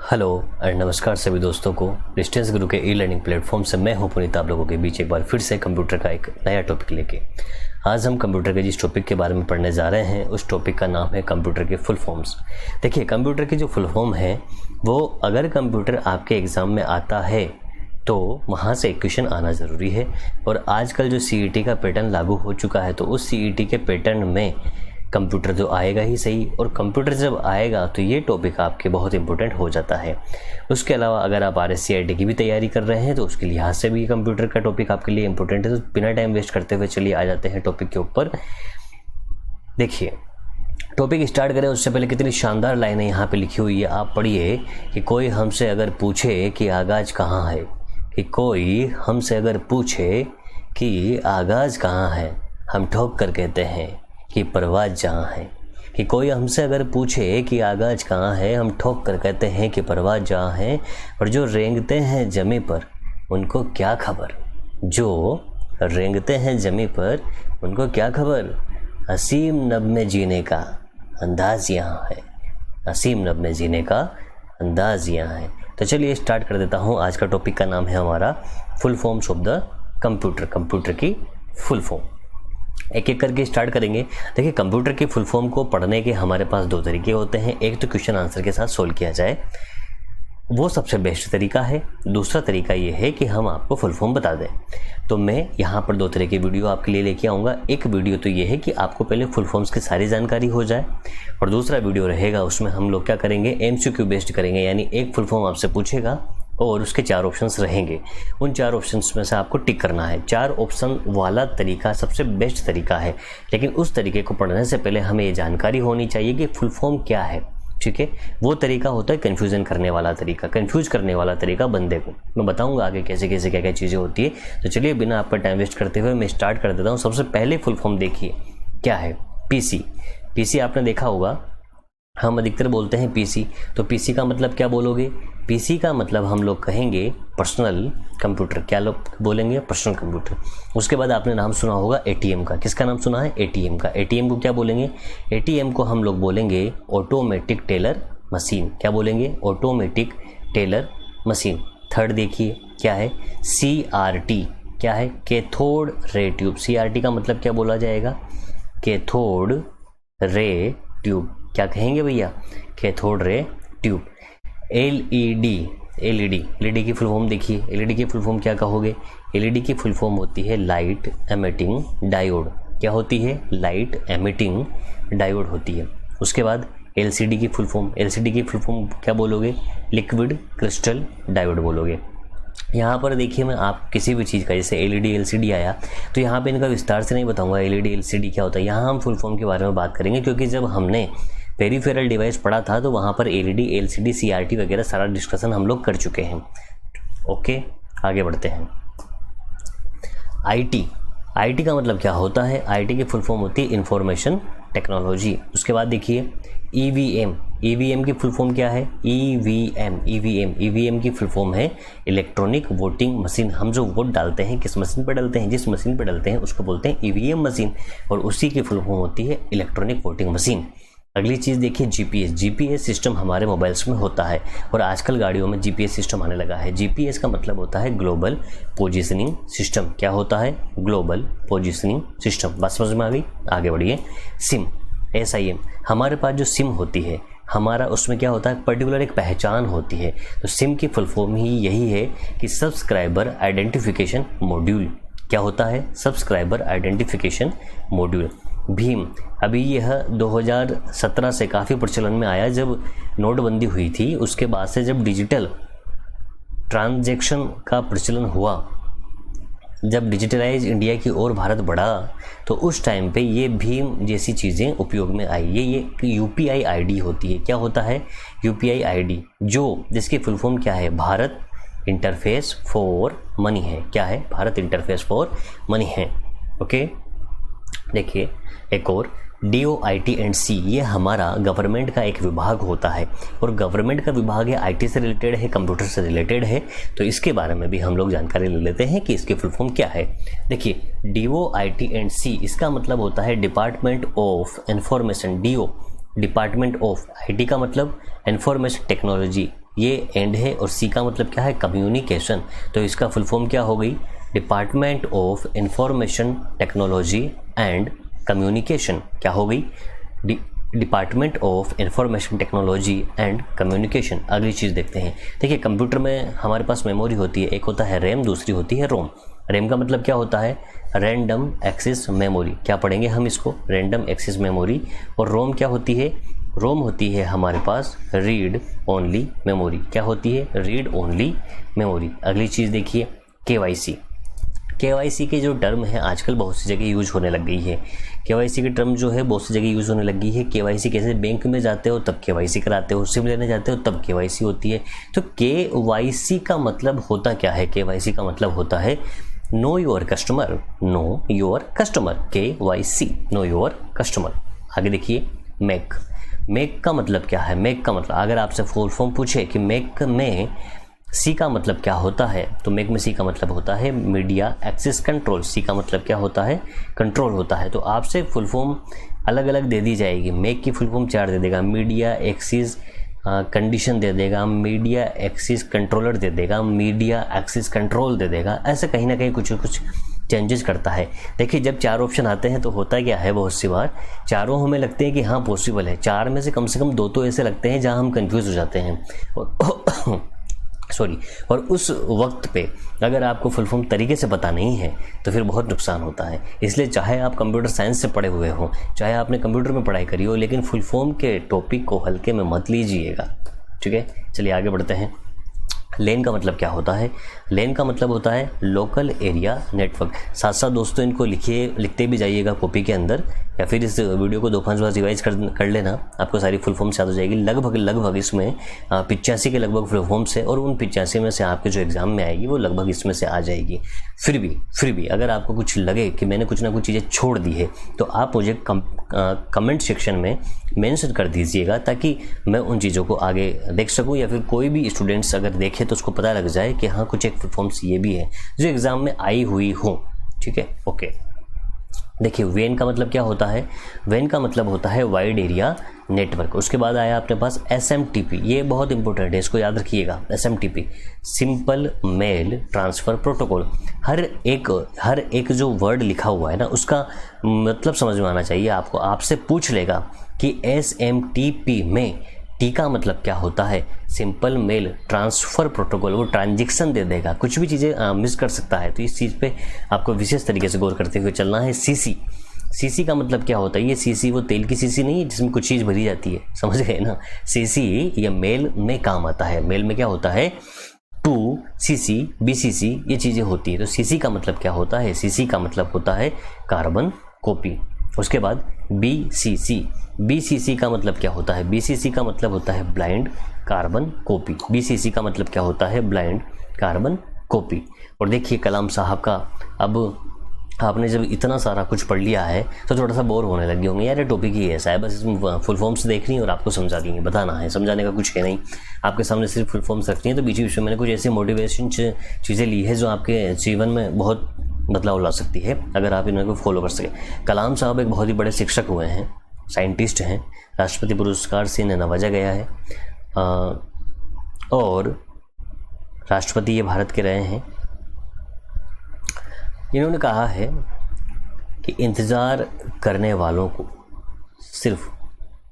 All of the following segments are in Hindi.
हेलो एंड नमस्कार सभी दोस्तों को। डिस्टेंस गुरु के ई लर्निंग प्लेटफॉर्म से मैं हूं पुनीत, आप लोगों के बीच एक बार फिर से कंप्यूटर का एक नया टॉपिक लेके। आज हम कंप्यूटर के जिस टॉपिक के बारे में पढ़ने जा रहे हैं उस टॉपिक का नाम है कंप्यूटर के फुल फॉर्म्स। देखिए, कंप्यूटर की जो फुल फॉर्म है वो अगर कंप्यूटर आपके एग्ज़ाम में आता है तो वहाँ से एक क्वेश्चन आना ज़रूरी है। और आजकल जो CET का पैटर्न लागू हो चुका है तो उस CET के पैटर्न में कंप्यूटर तो आएगा ही सही, और कंप्यूटर जब आएगा तो ये टॉपिक आपके बहुत इंपॉर्टेंट हो जाता है। उसके अलावा अगर आप RSCIT की भी तैयारी कर रहे हैं तो उसके लिहाज से भी कंप्यूटर का टॉपिक आपके लिए इंपॉर्टेंट है। तो बिना टाइम वेस्ट करते हुए चलिए आ जाते हैं टॉपिक के ऊपर। देखिए, टॉपिक स्टार्ट करें उससे पहले कितनी शानदार लाइनें यहाँ पे लिखी हुई है, आप पढ़िए कि कोई हमसे अगर पूछे कि आगाज कहाँ है, कि कोई हमसे अगर पूछे कि आगाज कहाँ है, हम ठोक कर कहते हैं कि परवाज़ जहाँ है। कि कोई हमसे अगर पूछे कि आगाज कहाँ है, हम ठोक कर कहते हैं कि परवाज़ जहाँ है। और जो रेंगते हैं जमी पर उनको क्या खबर, जो रेंगते हैं जमी पर उनको क्या खबर, असीम नब में जीने का अंदाज यहाँ है, असीम नब में जीने का अंदाज यहाँ है। तो चलिए स्टार्ट कर देता हूँ। आज का टॉपिक का नाम है हमारा full forms of the computer, computer की फुल फॉर्म। एक एक करके स्टार्ट करेंगे। देखिए, कंप्यूटर की फुल फॉर्म को पढ़ने के हमारे पास दो तरीके होते हैं। एक तो क्वेश्चन आंसर के साथ सोल्व किया जाए, वो सबसे बेस्ट तरीका है। दूसरा तरीका ये है कि हम आपको फुल फॉर्म बता दें। तो मैं यहाँ पर दो तरह की वीडियो आपके लिए लेके आऊँगा। एक वीडियो तो ये है कि आपको पहले फुल फॉर्म्स की सारी जानकारी हो जाए, और दूसरा वीडियो रहेगा उसमें हम लोग क्या करेंगे, MCQ बेस्ड करेंगे। यानी एक फुल फॉर्म आपसे पूछेगा और उसके 4 ऑप्शंस रहेंगे, उन 4 ऑप्शंस में से आपको टिक करना है। 4 ऑप्शन वाला तरीका सबसे बेस्ट तरीका है, लेकिन उस तरीके को पढ़ने से पहले हमें ये जानकारी होनी चाहिए कि फुल फॉर्म क्या है। ठीक है, वो तरीका होता है कन्फ्यूज़न करने वाला तरीका, कन्फ्यूज करने वाला तरीका बंदे को। मैं बताऊंगा आगे कैसे कैसे क्या क्या चीज़ें होती है। तो चलिए बिना आपका टाइम वेस्ट करते हुए मैं स्टार्ट कर देता हूँ। सबसे पहले फुल फॉर्म देखिए क्या है, PC आपने देखा होगा, हम अधिकतर बोलते हैं PC। तो PC का मतलब क्या बोलोगे, PC का मतलब हम लोग कहेंगे पर्सनल कंप्यूटर। क्या लोग बोलेंगे, पर्सनल कंप्यूटर। उसके बाद आपने नाम सुना होगा ATM का। किसका नाम सुना है, ATM का। ATM को क्या बोलेंगे, ATM को हम लोग बोलेंगे ऑटोमेटिक टेलर मशीन। क्या बोलेंगे, ऑटोमेटिक टेलर मशीन। थर्ड देखिए क्या है, CRT। क्या है, कैथोड रे ट्यूब। CRT का मतलब क्या बोला जाएगा, कैथोड रे ट्यूब। क्या कहेंगे भैया, कैथोड रे ट्यूब। LED की फुल फॉर्म देखिए, LED की फुल फॉर्म क्या कहोगे, LED की फुल फॉर्म होती है लाइट एमिटिंग डायोड। क्या होती है, लाइट एमिटिंग डायोड होती है। उसके बाद LCD की फुल फॉर्म क्या बोलोगे, लिक्विड क्रिस्टल डायोड बोलोगे। यहाँ पर देखिए, मैं आप किसी भी चीज़ का जैसे LED LCD आया तो यहाँ पे इनका विस्तार से नहीं बताऊंगा LED LCD क्या होता है। यहाँ हम फुल फॉर्म के बारे में बात करेंगे, क्योंकि जब हमने पेरिफेरल डिवाइस पढ़ा था तो वहाँ पर LED LCD CRT वगैरह सारा डिस्कशन हम लोग कर चुके हैं। ओके, आगे बढ़ते हैं। IT का मतलब क्या होता है, IT की फुल फॉर्म होती है इंफॉर्मेशन टेक्नोलॉजी। उसके बाद देखिए EVM की फुल फॉर्म क्या है, EVM की फुल फॉर्म है इलेक्ट्रॉनिक वोटिंग मशीन। हम जो वोट डालते हैं किस मशीन पर डालते हैं, जिस मशीन पर डालते हैं उसको बोलते हैं EVM मशीन, और उसी की फुल फॉर्म होती है इलेक्ट्रॉनिक वोटिंग मशीन। अगली चीज़ देखिए GPS सिस्टम हमारे मोबाइल्स में होता है, और आजकल गाड़ियों में GPS सिस्टम आने लगा है। GPS का मतलब होता है ग्लोबल पोजीशनिंग सिस्टम। क्या होता है, ग्लोबल पोजीशनिंग सिस्टम। बात समझ में आ गई, आगे बढ़िए। SIM, हमारे पास जो सिम होती है हमारा, उसमें क्या होता है, पर्टिकुलर एक पहचान होती है। तो सिम की फुल फॉर्म ही यही है कि सब्सक्राइबर आइडेंटिफिकेशन मॉड्यूल। क्या होता है, सब्सक्राइबर आइडेंटिफिकेशन मॉड्यूल। भीम, अभी यह 2017 से काफ़ी प्रचलन में आया, जब नोटबंदी हुई थी उसके बाद से जब डिजिटल ट्रांजैक्शन का प्रचलन हुआ, जब डिजिटलाइज इंडिया की ओर भारत बढ़ा, तो उस टाइम पे ये भीम जैसी चीज़ें उपयोग में आई। ये UPI ID होती है। क्या होता है, UPI ID, जो जिसकी फुल फॉर्म क्या है, भारत इंटरफेस फॉर मनी है। क्या है, भारत इंटरफेस फॉर मनी है। ओके, देखिए एक और DOIT&C, ये हमारा गवर्नमेंट का एक विभाग होता है, और गवर्नमेंट का विभाग है, IT से रिलेटेड है, कंप्यूटर से रिलेटेड है। तो इसके बारे में भी हम लोग जानकारी ले लेते हैं कि इसकी फुल फॉर्म क्या है। देखिए DOIT&C, इसका मतलब होता है department of information. Department of, IT का मतलब इंफॉर्मेशन टेक्नोलॉजी, ये एंड है और सी का मतलब क्या है, कम्युनिकेशन। तो इसका फुल फॉर्म क्या हो गई, department of information technology and communication. क्या हो गई, department of information technology and communication. अगली चीज़ देखते हैं। देखिए कंप्यूटर में हमारे पास मेमोरी होती है, एक होता है रैम, दूसरी होती है रोम। रैम का मतलब क्या होता है, रैंडम एक्सेस मेमोरी। क्या पढ़ेंगे हम इसको, रैंडम एक्सेस मेमोरी। और रोम क्या होती है, रोम होती है हमारे पास रीड ओनली मेमोरी। क्या होती है, रीड ओनली मेमोरी। अगली चीज़ देखिए केवाईसी। केवाईसी के जो टर्म है आजकल बहुत सी जगह यूज होने लग गई है। केवाईसी की टर्म जो है बहुत सी जगह यूज होने लग गई है। केवाईसी कैसे, बैंक में जाते हो तब केवाईसी कराते हो, सिम लेने जाते हो तब केवाईसी होती है। तो केवाईसी का मतलब होता क्या है, केवाईसी का मतलब होता है know your customer, know your customer, KYC, know your customer. आगे देखिए मेक। मेक का मतलब क्या है, मेक का मतलब अगर आपसे फुल फॉर्म पूछे कि मेक में सी का मतलब क्या होता है, तो मेक में सी का मतलब होता है मीडिया एक्सेस कंट्रोल। सी का मतलब क्या होता है, कंट्रोल होता है। तो आपसे फुल फॉर्म अलग अलग दे दी जाएगी। मेक की फुल फॉर्म 4 दे देगा, मीडिया एक्सेस कंडीशन दे देगा, मीडिया एक्सेस कंट्रोलर दे देगा, मीडिया एक्सेस कंट्रोल दे देगा। ऐसे कहीं ना कहीं कुछ चेंजेस करता है। देखिए जब 4 ऑप्शन आते हैं तो होता क्या है, बहुत सी बार चारों हमें लगते हैं कि हाँ पॉसिबल है, 4 में से कम 2 तो ऐसे लगते हैं जहाँ हम कंफ्यूज हो जाते हैं। और उस वक्त पे अगर आपको फुल फॉर्म तरीके से पता नहीं है तो फिर बहुत नुकसान होता है। इसलिए चाहे आप कंप्यूटर साइंस से पढ़े हुए हों, चाहे आपने कंप्यूटर में पढ़ाई करी हो, लेकिन फुल फॉर्म के टॉपिक को हल्के में मत लीजिएगा। ठीक है, चलिए आगे बढ़ते हैं। लेन का मतलब क्या होता है, लेन का मतलब होता है लोकल एरिया नेटवर्क। साथ साथ दोस्तों इनको लिखते भी जाइएगा कॉपी के अंदर, या फिर इस वीडियो को 2-5 बार रिवाइज कर लेना, आपको सारी फुल फॉर्म्स याद हो जाएगी। लगभग इसमें 85 के लगभग फुल फॉर्म्स है और उन 85 में से आपके जो एग्ज़ाम में आएगी वो लगभग इसमें से आ जाएगी। फिर भी अगर आपको कुछ लगे कि मैंने कुछ ना कुछ चीज़ें छोड़ दी है तो आप मुझे कमेंट सेक्शन में मेंशन कर दीजिएगा, ताकि मैं उन चीज़ों को आगे देख सकूं, या फिर कोई भी स्टूडेंट्स अगर देखे तो उसको पता लग जाए कि हाँ कुछ एक फुल फॉर्म्स ये भी है जो एग्ज़ाम में आई हुई हो। ठीक है, ओके। देखिए वेन का मतलब क्या होता है, वेन का मतलब होता है वाइड एरिया नेटवर्क। उसके बाद आया अपने पास SMTP, ये बहुत इंपॉर्टेंट है, इसको याद रखिएगा। SMTP simple mail transfer protocol. हर एक जो वर्ड लिखा हुआ है ना उसका मतलब समझ में आना चाहिए आपको। आपसे पूछ लेगा कि SMTP में टी का मतलब क्या होता है, सिंपल मेल ट्रांसफ़र प्रोटोकॉल, वो ट्रांजेक्शन दे देगा, कुछ भी चीज़ें मिस कर सकता है। तो इस चीज़ पे आपको विशेष तरीके से गौर करते हुए चलना है। सीसी का मतलब क्या होता है, ये सीसी वो तेल की सीसी नहीं है जिसमें कुछ चीज़ भरी जाती है, समझ गए ना। सीसी ये मेल में काम आता है। मेल में क्या होता है, 2CC BCC ये चीज़ें होती है। तो सीसी का मतलब क्या होता है, सीसी का मतलब होता है कार्बन कॉपी। उसके बाद BCC का मतलब क्या होता है, BCC का मतलब होता है ब्लाइंड कार्बन कॉपी। BCC का मतलब क्या होता है, ब्लाइंड कार्बन कॉपी। और देखिए कलाम साहब का, अब आपने जब इतना सारा कुछ पढ़ लिया है तो थोड़ा सा बोर होने लगे होंगे, यार ये टॉपिक ही ऐसा है, बस इसमें फुल फॉर्म्स देखनी और आपको समझा देंगे, बताना है, समझाने का कुछ है नहीं, आपके सामने सिर्फ फुल फॉर्म्स रखनी है। तो बीच में मैंने कुछ ऐसी मोटिवेशन चीज़ें ली है जो आपके जीवन में बहुत बदलाव ला सकती है अगर आप इनको फॉलो कर सकें। कलाम साहब एक बहुत ही बड़े शिक्षक हुए हैं, साइंटिस्ट हैं, राष्ट्रपति पुरस्कार से इन्हें नवाजा गया है और राष्ट्रपति ये भारत के रहे हैं। इन्होंने कहा है कि इंतज़ार करने वालों को सिर्फ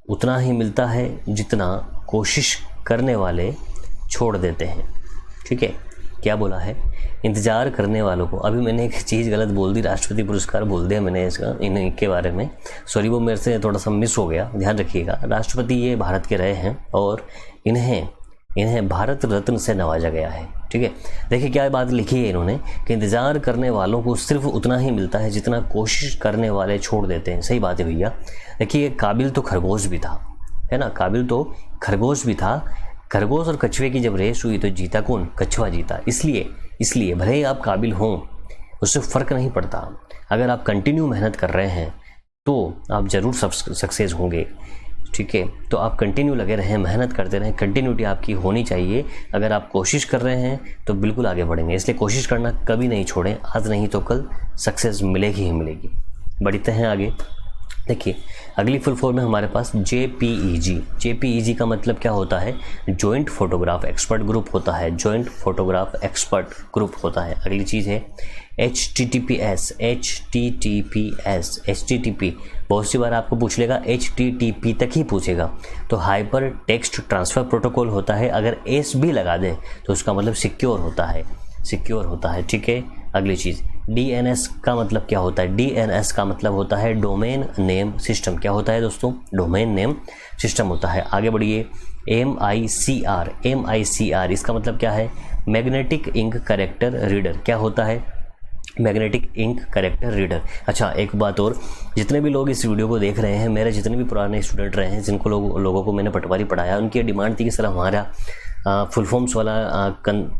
उतना ही मिलता है जितना कोशिश करने वाले छोड़ देते हैं। ठीक है, क्या बोला है, इंतज़ार करने वालों को। अभी मैंने एक चीज़ गलत बोल दी, राष्ट्रपति पुरस्कार बोल दिया मैंने इसका, इनके बारे में, सॉरी, वो मेरे से थोड़ा सा मिस हो गया, ध्यान रखिएगा। राष्ट्रपति ये भारत के रहे हैं और इन्हें भारत रत्न से नवाजा गया है। ठीक है, देखिए क्या बात लिखी है इन्होंने कि इंतज़ार करने वालों को सिर्फ उतना ही मिलता है जितना कोशिश करने वाले छोड़ देते हैं। सही बात है भैया। देखिए काबिल तो खरगोश भी था, है ना, काबिल तो खरगोश भी था। खरगोश और कछुए की जब रेस हुई तो जीता कौन, कछुआ जीता। इसलिए भले ही आप काबिल हों, उससे फ़र्क नहीं पड़ता। अगर आप कंटिन्यू मेहनत कर रहे हैं तो आप ज़रूर सक्सेस होंगे। ठीक है, तो आप कंटिन्यू लगे रहें, मेहनत करते रहें, कंटिन्यूटी आपकी होनी चाहिए। अगर आप कोशिश कर रहे हैं तो बिल्कुल आगे बढ़ेंगे, इसलिए कोशिश करना कभी नहीं छोड़ें। आज नहीं तो कल सक्सेस मिलेगी ही मिलेगी। बढ़ते हैं आगे। देखिए अगली फुल फॉर्म है हमारे पास JPEG। JPEG का मतलब क्या होता है? जॉइंट फोटोग्राफ एक्सपर्ट ग्रुप होता है, जॉइंट फोटोग्राफ एक्सपर्ट ग्रुप होता है। अगली चीज़ है HTTPS। HTTP बहुत सी बार आपको पूछ लेगा HTTP तक ही पूछेगा, तो हाइपर टेक्स्ट ट्रांसफ़र प्रोटोकॉल होता है। अगर एस भी लगा दे तो उसका मतलब सिक्योर होता है, सिक्योर होता है, ठीक है। अगली चीज़ DNS का मतलब क्या होता है? DNS का मतलब होता है डोमेन नेम सिस्टम। क्या होता है दोस्तों? डोमेन नेम सिस्टम होता है। आगे बढ़िए MICR इसका मतलब क्या है? Magnetic ink character reader. क्या होता है? Magnetic ink character reader. अच्छा एक बात और, जितने भी लोग इस वीडियो को देख रहे हैं, मेरे जितने भी पुराने स्टूडेंट रहे हैं, जिनको लोगों को मैंने पटवारी पढ़ाया, उनकी डिमांड थी कि सर हमारा फुल फॉर्म्स वाला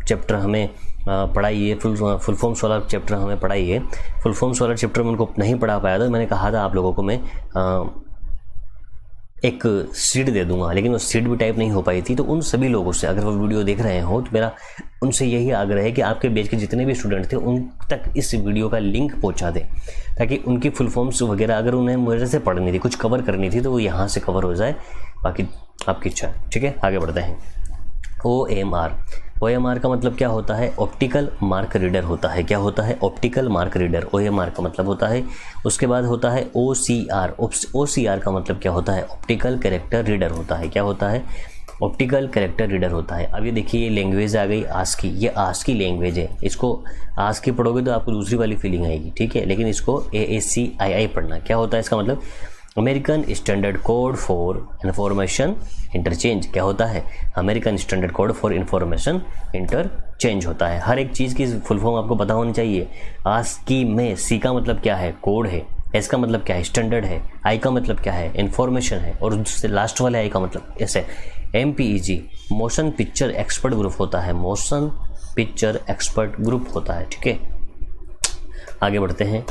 चैप्टर हमें पढ़ाइए, फुल फॉर्म्स वाला चैप्टर हमें पढ़ाइए। फुल फॉर्म्स वाला चैप्टर मैं उनको नहीं पढ़ा पाया था। मैंने कहा था आप लोगों को मैं एक सीट दे दूंगा, लेकिन वो सीट भी टाइप नहीं हो पाई थी। तो उन सभी लोगों से, अगर वो वीडियो देख रहे हो, तो मेरा उनसे यही आग्रह है कि आपके बैच के जितने भी स्टूडेंट थे उन तक इस वीडियो का लिंक पहुंचा दें, ताकि उनकी फुल फॉर्म्स वगैरह अगर उन्हें मेरे से पढ़नी थी, कुछ कवर करनी थी, तो वो यहाँ से कवर हो जाए। बाकी आपकी इच्छा है, ठीक है। आगे बढ़ते हैं। OMR का मतलब क्या होता है? ऑप्टिकल मार्क रीडर होता है। क्या होता है? ऑप्टिकल मार्क रीडर, OMR का मतलब होता है। उसके बाद होता है OCR का मतलब क्या होता है? ऑप्टिकल कैरेक्टर रीडर होता है। क्या होता है? ऑप्टिकल कैरेक्टर रीडर होता है। अब ये देखिए, ये लैंग्वेज आ गई ASCII। ये ASCII लैंग्वेज है। इसको ASCII पढ़ोगे तो आपको दूसरी वाली फीलिंग आएगी, ठीक है, लेकिन इसको ASCII पढ़ना। क्या होता है इसका मतलब? American standard code for information interchange. क्या होता है? American standard code for information interchange होता है। हर एक चीज़ की फुल फॉर्म आपको पता होनी चाहिए। ASCII में C का मतलब क्या है? कोड है। S का मतलब क्या है? स्टैंडर्ड है। I का मतलब क्या है? इंफॉर्मेशन है। और उससे लास्ट वाले I का मतलब S है। MPEG motion picture expert group होता है। मोशन पिक्चर एक्सपर्ट ग्रुप होता है, ठीक है। आगे बढ़ते हैं।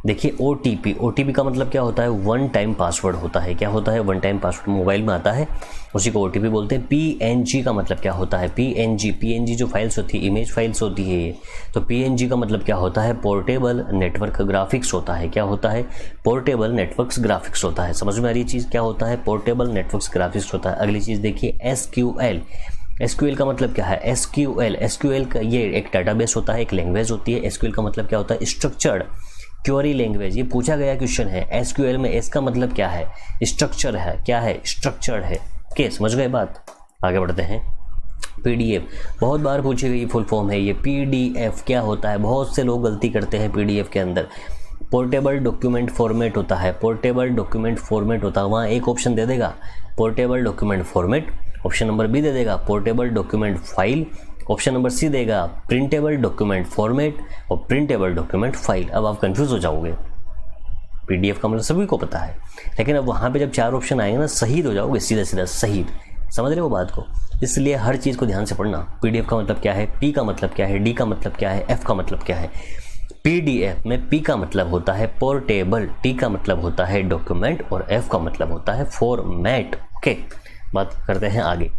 देखिए OTP का मतलब क्या होता है? वन टाइम पासवर्ड होता है। क्या होता है? वन टाइम पासवर्ड मोबाइल में आता है, उसी को OTP बोलते हैं। PNG का मतलब क्या होता है? PNG जो फाइल्स होती है, इमेज फाइल्स होती है ये, तो PNG का मतलब क्या होता है? पोर्टेबल नेटवर्क ग्राफिक्स होता है। क्या होता है? पोर्टेबल नेटवर्क ग्राफिक्स होता है। समझ में आ रही चीज़? क्या होता है? पोर्टेबल नेटवर्क ग्राफिक्स होता है। अगली चीज़ देखिए SQL का मतलब क्या है? SQL का ये एक डाटाबेस होता है, एक लैंग्वेज होती है। SQL का मतलब क्या होता है? Structured query language. ये पूछा गया क्वेश्चन है। SQL में S का मतलब क्या है? स्ट्रक्चर है। क्या है? स्ट्रक्चर्ड है। ओके, समझ गए बात? आगे बढ़ते हैं। PDF बहुत बार पूछी गई फुल फॉर्म है ये। PDF क्या होता है? बहुत से लोग गलती करते हैं PDF के अंदर। पोर्टेबल डॉक्यूमेंट फॉर्मेट होता है। पोर्टेबल डॉक्यूमेंट फॉर्मेट होता है। वहाँ एक ऑप्शन दे देगा portable document format, option number B दे देगा portable document file, option number C देगा प्रिंटेबल डॉक्यूमेंट फॉर्मेट और प्रिंटेबल डॉक्यूमेंट फाइल। अब आप कंफ्यूज हो जाओगे। PDF का मतलब सभी को पता है, लेकिन अब वहाँ पे जब 4 ऑप्शन आएंगे ना, शहीद हो जाओगे, सीधा सीधा शहीद। समझ रहे हो बात को? इसलिए हर चीज़ को ध्यान से पढ़ना। PDF का मतलब क्या है? P का मतलब क्या है? D का मतलब क्या है? F का मतलब क्या है? PDF में P का मतलब होता है पोर्टेबल, T का मतलब होता है डॉक्यूमेंट और F का मतलब होता है फॉर्मेट। ओके, बात करते हैं आगे।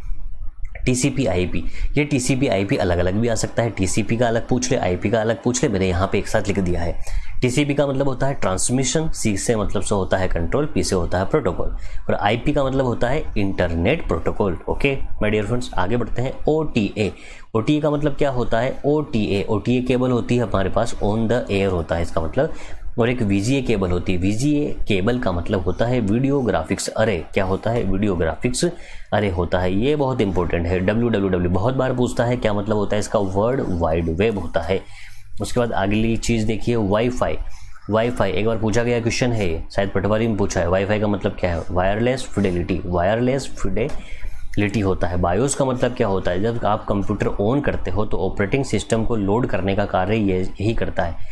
TCP/IP, ये TCP/IP अलग अलग भी आ सकता है। TCP का अलग पूछ ले, IP का अलग पूछ ले, मैंने यहाँ पे एक साथ लिख दिया है। TCP का मतलब होता है ट्रांसमिशन, C से मतलब से होता है कंट्रोल, P से होता है प्रोटोकॉल, और IP का मतलब होता है internet protocol. Okay my dear friends, आगे बढ़ते हैं। OTA का मतलब क्या होता है? OTA केबल होती है हमारे पास, ऑन द एयर होता है इसका मतलब, और एक VGA केबल होती है। VGA केबल का मतलब होता है वीडियो ग्राफिक्स अरे। क्या होता है? वीडियो ग्राफिक्स अरे होता है। ये बहुत इंपॉर्टेंट है। WWW बहुत बार पूछता है, क्या मतलब होता है इसका? वर्ल्ड वाइड वेब होता है। उसके बाद अगली चीज़ देखिए वाईफाई एक बार पूछा गया क्वेश्चन है, शायद पटवारी में पूछा है। वाईफाई का मतलब क्या है? वायरलेस फिडेलिटी होता है। बायोस का मतलब क्या होता है? जब आप कंप्यूटर ऑन करते हो तो ऑपरेटिंग सिस्टम को लोड करने का कार्य यही करता है।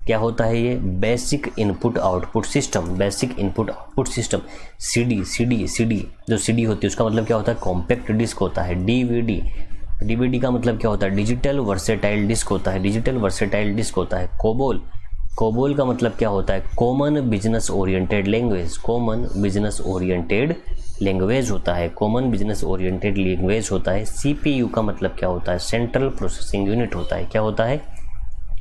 क्या होता है ये? Basic input output system. CD जो CD होती है उसका मतलब क्या होता है? कॉम्पैक्ट डिस्क होता है। DVD का मतलब क्या होता है? डिजिटल वर्सेटाइल डिस्क होता है। कोबोल का मतलब क्या होता है? कॉमन बिजनेस ओरिएंटेड लैंग्वेज होता है। CPU का मतलब क्या होता है? सेंट्रल प्रोसेसिंग यूनिट होता है। क्या होता है?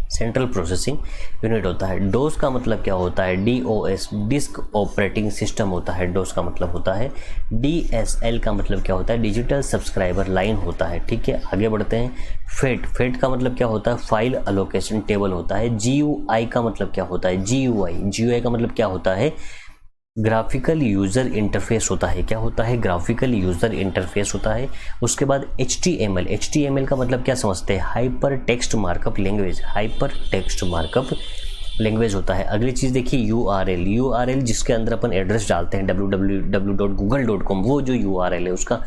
सेंट्रल प्रोसेसिंग यूनिट होता है। डोस का मतलब क्या होता है? DOS डिस्क ऑपरेटिंग सिस्टम होता है, डोस का मतलब होता है। DSL का मतलब क्या होता है? डिजिटल सब्सक्राइबर लाइन होता है। ठीक है, आगे बढ़ते हैं। फेट का मतलब क्या होता है? फाइल अलोकेशन टेबल होता है। GUI का मतलब क्या होता है? GUI का मतलब क्या होता है? ग्राफिकल यूज़र इंटरफेस होता है। क्या होता है? ग्राफिकल यूज़र इंटरफेस होता है। उसके बाद HTML का मतलब क्या समझते हैं? Hyper text markup language, hyper text markup language होता है। अगली चीज़ देखिए URL जिसके अंदर अपन एड्रेस डालते हैं www.google.com, वो जो URL है उसका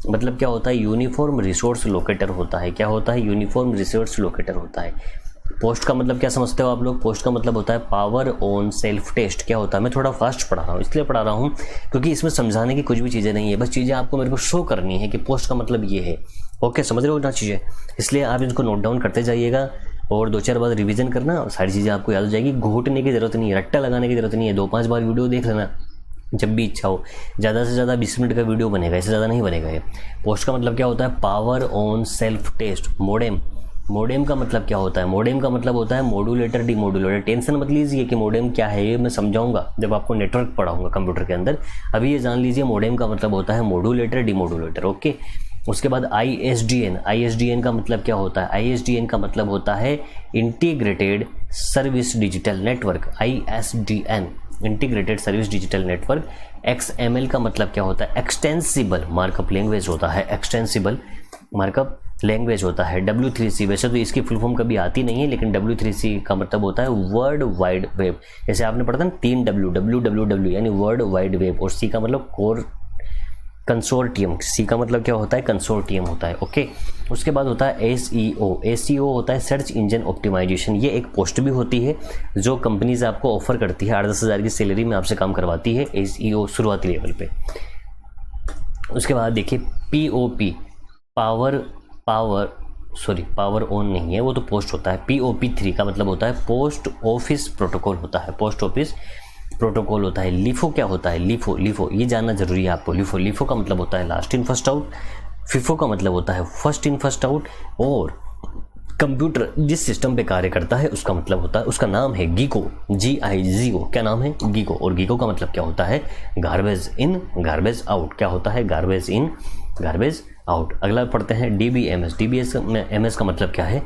मतलब क्या होता है? यूनिफॉर्म रिसोर्स लोकेटर होता है। क्या होता है? यूनिफॉर्म रिसोर्स लोकेटर होता है। पोस्ट का मतलब क्या समझते हो आप लोग? पोस्ट का मतलब होता है पावर ऑन सेल्फ टेस्ट। क्या होता है? मैं थोड़ा फास्ट पढ़ा रहा हूँ, इसलिए पढ़ा रहा हूँ क्योंकि इसमें समझाने की कुछ भी चीज़ें नहीं है, बस चीज़ें आपको मेरे को शो करनी है कि पोस्ट का मतलब ये है। ओके, समझ रहे हो ना चीज़ें? इसलिए आप इनको नोट डाउन करते जाइएगा और 2-4 बार रिवीजन करना, सारी चीज़ें आपको याद हो जाएगी। घोटने की ज़रूरत नहीं है, रट्टा लगाने की ज़रूरत नहीं है। 2-5 बार वीडियो देख लेना जब भी इच्छा हो। ज़्यादा से ज़्यादा 20 मिनट का वीडियो बनेगा, इससे ज़्यादा नहीं बनेगा ये। पोस्ट का मतलब क्या होता है? Power on self test. Modem का मतलब क्या होता है? मोडेम का मतलब होता है मॉड्यूलेटर डीमॉड्यूलेटर। टेंशन मत लीजिए कि मोडेम क्या है, ये मैं समझाऊंगा जब आपको नेटवर्क पढ़ाऊंगा कंप्यूटर के अंदर। अभी ये जान लीजिए मोडेम का मतलब होता है मॉड्यूलेटर डीमॉड्यूलेटर। ओके, उसके बाद ISDN का मतलब क्या होता है? ISDN का मतलब होता है integrated service digital network, ISDN, integrated service digital network. XML का मतलब क्या होता है? एक्सटेंसिबल मार्कअप लैंग्वेज होता है, एक्सटेंसिबल मार्कअप लैंग्वेज होता है। W3C, वैसे तो इसकी फुल फॉर्म कभी आती नहीं है, लेकिन W3C का मतलब होता है वर्ल्ड वाइड वेब। जैसे आपने पढ़ा था ना 3W, WWW यानी वर्ल्ड वाइड वेब, और C का मतलब कोर कंसोर्टियम। C का मतलब क्या होता है? कंसोर्टियम होता है। ओके, उसके बाद होता है SEO होता है सर्च इंजन ऑप्टिमाइजेशन। ये एक पोस्ट भी होती है जो कंपनीज आपको ऑफर करती है, 8-10 हज़ार की सैलरी में आपसे काम करवाती है SEO शुरुआती लेवल पे। उसके बाद देखिए POP, पावर ऑन नहीं है, वो तो पोस्ट होता है। POP3 का मतलब होता है पोस्ट ऑफिस प्रोटोकॉल होता है, पोस्ट ऑफिस प्रोटोकॉल होता है। लिफो क्या होता है? लिफो ये जानना जरूरी है आपको। लिफो का मतलब होता है last in first out. FIFO का मतलब होता है फर्स्ट इन फर्स्ट आउट। और कंप्यूटर जिस सिस्टम पे कार्य करता है उसका मतलब होता है, उसका नाम है गीको, GIGO। क्या नाम है? गीको। और गीको का मतलब क्या होता है? Garbage in garbage out. क्या होता है? Garbage in garbage out. अगला पढ़ते हैं DBMS का मतलब क्या है?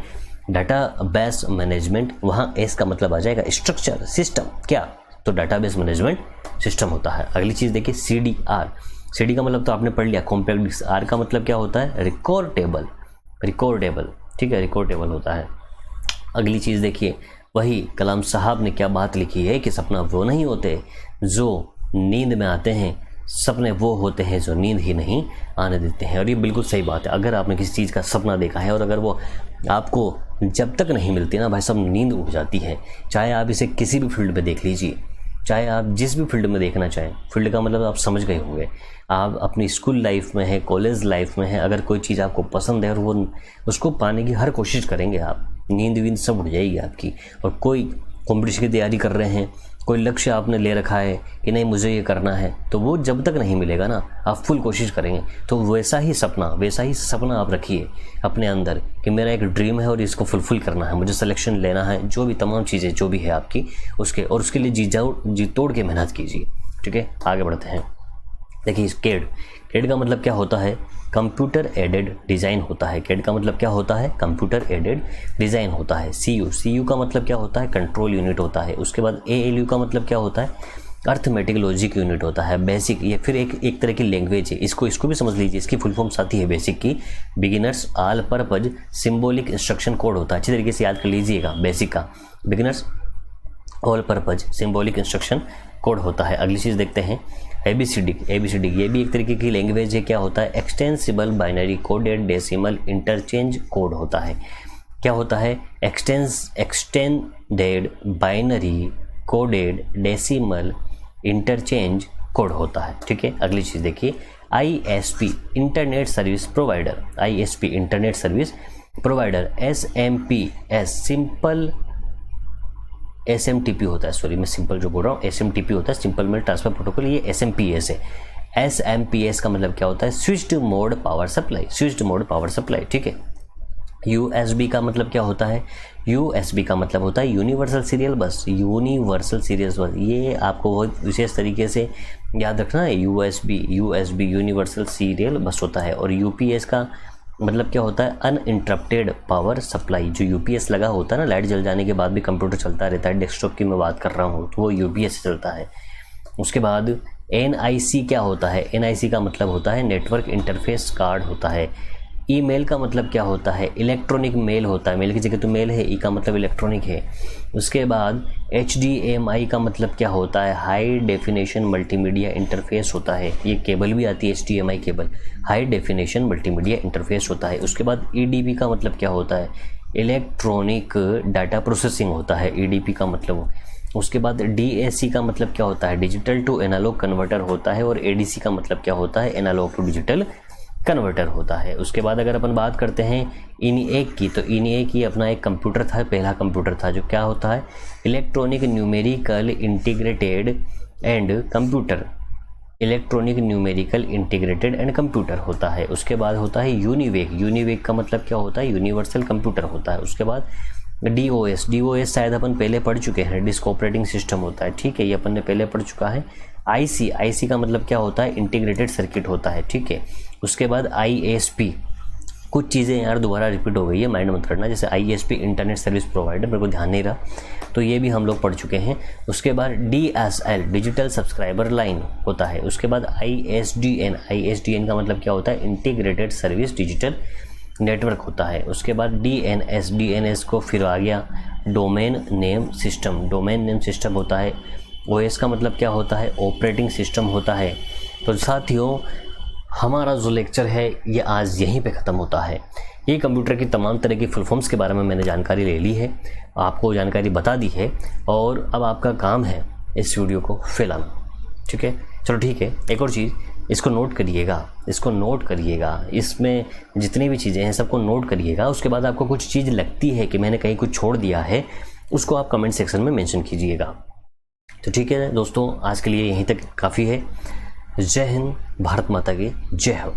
Database management. वहाँ S का मतलब आ जाएगा स्ट्रक्चर, सिस्टम। क्या? तो डाटाबेस मैनेजमेंट सिस्टम होता है। अगली चीज़ देखिए CD का मतलब तो आपने पढ़ लिया, कॉम्पैक्ट डिस्क। R का मतलब क्या होता है? Record table. ठीक है, रिकॉर्ड टेबल होता है। अगली चीज़ देखिए, वही कलाम साहब ने क्या बात लिखी है कि सपना वो नहीं होते जो नींद में आते हैं, सपने वो होते हैं जो नींद ही नहीं आने देते हैं। और ये बिल्कुल सही बात है। अगर आपने किसी चीज़ का सपना देखा है और अगर वो आपको जब तक नहीं मिलती ना भाई साहब, नींद उड़ जाती है। चाहे आप इसे किसी भी फील्ड में देख लीजिए, चाहे आप जिस भी फील्ड में देखना चाहें। फील्ड का मतलब आप समझ गए होंगे। आप अपनी स्कूल लाइफ में है, कॉलेज लाइफ में है, अगर कोई चीज़ आपको पसंद है और वो उसको पाने की हर कोशिश करेंगे आप, नींद वींद सब उड़ जाएगी आपकी। और कोई कॉम्पिटिशन की तैयारी कर रहे हैं, कोई लक्ष्य आपने ले रखा है कि नहीं मुझे ये करना है, तो वो जब तक नहीं मिलेगा ना, आप फुल कोशिश करेंगे। तो वैसा ही सपना आप रखिए अपने अंदर कि मेरा एक ड्रीम है और इसको फुलफिल करना है, मुझे सिलेक्शन लेना है, जो भी तमाम चीज़ें जो भी है आपकी उसके लिए जी तोड़ के मेहनत कीजिए। ठीक है, आगे बढ़ते हैं। देखिए कैड का मतलब क्या होता है? कंप्यूटर एडेड डिज़ाइन होता है। कैड का मतलब क्या होता है? कंप्यूटर एडेड डिज़ाइन होता है। CU का मतलब क्या होता है? कंट्रोल यूनिट होता है। उसके बाद ALU का मतलब क्या होता है? अर्थमेटिक लॉजिक यूनिट होता है। बेसिक, ये फिर एक तरह की लैंग्वेज है, इसको भी समझ लीजिए। इसकी फुल फॉर्म साथी है बेसिक की, beginners all purpose symbolic instruction code होता है। अच्छी तरीके से याद कर लीजिएगा, बेसिक का beginners all purpose symbolic instruction code होता है। अगली चीज़ देखते हैं ABCD। ये भी एक तरीके की लैंग्वेज है। क्या होता है? Extensible binary coded decimal interchange code होता है। क्या होता है? Extended binary coded decimal interchange code होता है। ठीक है, अगली चीज़ देखिए ISP internet service provider. ISP internet service provider. SMPS simple SMTP होता है, सॉरी मैं सिंपल जो बोल रहा हूँ, SMTP होता है सिंपल मेल ट्रांसफर प्रोटोकॉल, ये SMPS है। SMPS का मतलब क्या होता है? Switched mode power supply. ठीक है, USB का मतलब क्या होता है? USB का मतलब होता है यूनिवर्सल सीरियल बस, यूनिवर्सल सीरियल बस। ये आपको बहुत विशेष तरीके से याद रखना है। USB यूनिवर्सल सीरियल बस होता है। और UPS का मतलब क्या होता है? Uninterrupted power supply. जो UPS लगा होता है ना, लाइट जल जाने के बाद भी कंप्यूटर चलता रहता है, डेस्कटॉप की मैं बात कर रहा हूँ, तो वो UPS से चलता है। उसके बाद NIC क्या होता है? NIC का मतलब होता है नेटवर्क इंटरफेस कार्ड होता है। ईमेल का मतलब क्या होता है? इलेक्ट्रॉनिक मेल होता है। मेल की जगह तो मेल है, ई का मतलब इलेक्ट्रॉनिक है। उसके बाद HDMI का मतलब क्या होता है? हाई डेफिनेशन मल्टीमीडिया इंटरफेस होता है। ये केबल भी आती है HDMI cable, high definition multimedia interface होता है। उसके बाद EDP का मतलब क्या होता है? इलेक्ट्रॉनिक डाटा प्रोसेसिंग होता है, EDP का मतलब। उसके बाद DAC का मतलब क्या होता है? डिजिटल टू एनालॉग कन्वर्टर होता है। और ADC का मतलब क्या होता है? एनालॉग टू डिजिटल कन्वर्टर होता है। उसके बाद अगर अपन बात करते हैं ENIAC की, तो ENIAC की अपना एक कंप्यूटर था, पहला कंप्यूटर था, जो क्या होता है? Electronic numerical integrated and computer, electronic numerical integrated and computer होता है। उसके बाद होता है यूनिवेक का मतलब क्या होता है? यूनिवर्सल कंप्यूटर होता है। उसके बाद DOS शायद अपन पहले पढ़ चुके हैं, डिस्क ऑपरेटिंग सिस्टम होता है, ठीक है, ये अपन ने पहले पढ़ चुका है। IC का मतलब क्या होता है? इंटीग्रेटेड सर्किट होता है, ठीक है। उसके बाद ISP, कुछ चीज़ें यार दोबारा रिपीट हो गई है, माइंड मत करना। जैसे ISP इंटरनेट सर्विस प्रोवाइडर, मेरे को ध्यान नहीं रहा, तो ये भी हम लोग पढ़ चुके हैं। उसके बाद DSL डिजिटल सब्सक्राइबर लाइन होता है। उसके बाद ISDN का मतलब क्या होता है? इंटीग्रेटेड सर्विस डिजिटल नेटवर्क होता है। उसके बाद DNS को फिर आ गया डोमेन नेम सिस्टम होता है। OS का मतलब क्या होता है? ऑपरेटिंग सिस्टम होता है। तो साथियों, हमारा जो लेक्चर है ये आज यहीं पे ख़त्म होता है। ये कंप्यूटर की तमाम तरह की फुल फॉर्म्स के बारे में मैंने जानकारी ले ली है, आपको जानकारी बता दी है, और अब आपका काम है इस वीडियो को फैलाना, ठीक है। चलो ठीक है, एक और चीज़, इसको नोट करिएगा, इसमें जितनी भी चीज़ें हैं सबको नोट करिएगा। उसके बाद आपको कुछ चीज़ लगती है कि मैंने कहीं कुछ छोड़ दिया है, उसको आप कमेंट सेक्शन में मेंशन कीजिएगा। तो ठीक है दोस्तों, आज के लिए यहीं तक काफ़ी है। जय हिंद, भारत माता की जय हो।